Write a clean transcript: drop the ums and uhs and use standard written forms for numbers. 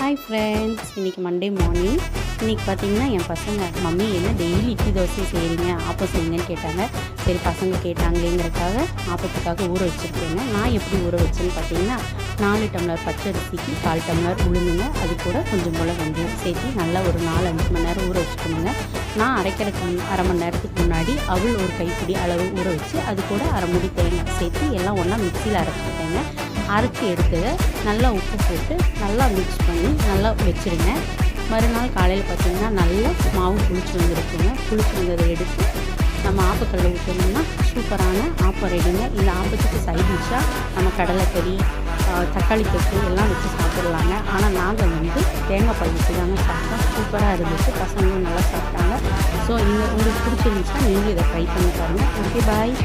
Hi friends, இன்றைக்கி Monday morning. இன்றைக்கி பார்த்திங்கன்னா என் பசங்க மம்மி என்ன டெய்லி இட்லி தோசை செய்கிறீங்க, ஆப்பம் செய்யுங்கன்னு கேட்டாங்க. சரி, பசங்க கேட்டாங்களேங்கிறதுக்காக ஆப்பத்துக்காக ஊற வச்சுருக்கேங்க. நான் எப்படி ஊற வச்சேன்னு பார்த்தீங்கன்னா 4 டம்ளர் பச்சரிசிக்கு 1/4 டம்ளர் உளுந்துங்க, அது கூட கொஞ்சம் போல் வெந்தயம் சேர்த்து நல்லா ஒரு 4-5 மணி நேரம் ஊற வச்சுக்கணுங்க. நான் அரைக்கிறதுக்கு அரை மணி நேரத்துக்கு முன்னாடி அவள் ஒரு கைப்பிடி அளவு ஊற வச்சு அது கூட அரை மூடி தேங்காய் சேர்த்து எல்லாம் ஒன்றா மிக்சியில் அரைச்சிக்கிட்டேங்க. அரைச்சி எடுத்து நல்லா உப்பு போட்டு நல்லா மிக்ஸ் பண்ணி நல்லா வச்சுருங்க. மறுநாள் காலையில் பார்த்திங்கன்னா நல்லா மாவு புளிச்சு வந்துருக்குங்க. புளிச்சு வந்ததை எடுத்து நம்ம ஆப்பக்கல்ல ஊற்றணும்னா சூப்பரான ஆப்பம் ரெடிங்க. இந்த ஆப்பத்துக்கு சைட் டிஷ்ஷாக நம்ம கடலைக்கறி, தக்காளி தொக்கு எல்லாம் வச்சு சாப்பிட்லாங்க. ஆனால் நாங்கள் தேங்காய் பால் வச்சு தாங்க சாப்பிட்டோம். சூப்பராக இருந்துச்சு, பசங்களும் நல்லா சாப்பிட்டாங்க. ஸோ உங்களுக்கு பிடிச்சிருந்துச்சா நீங்களும் இதை ட்ரை பண்ணி பாருங்கள். ஓகே, பாய்.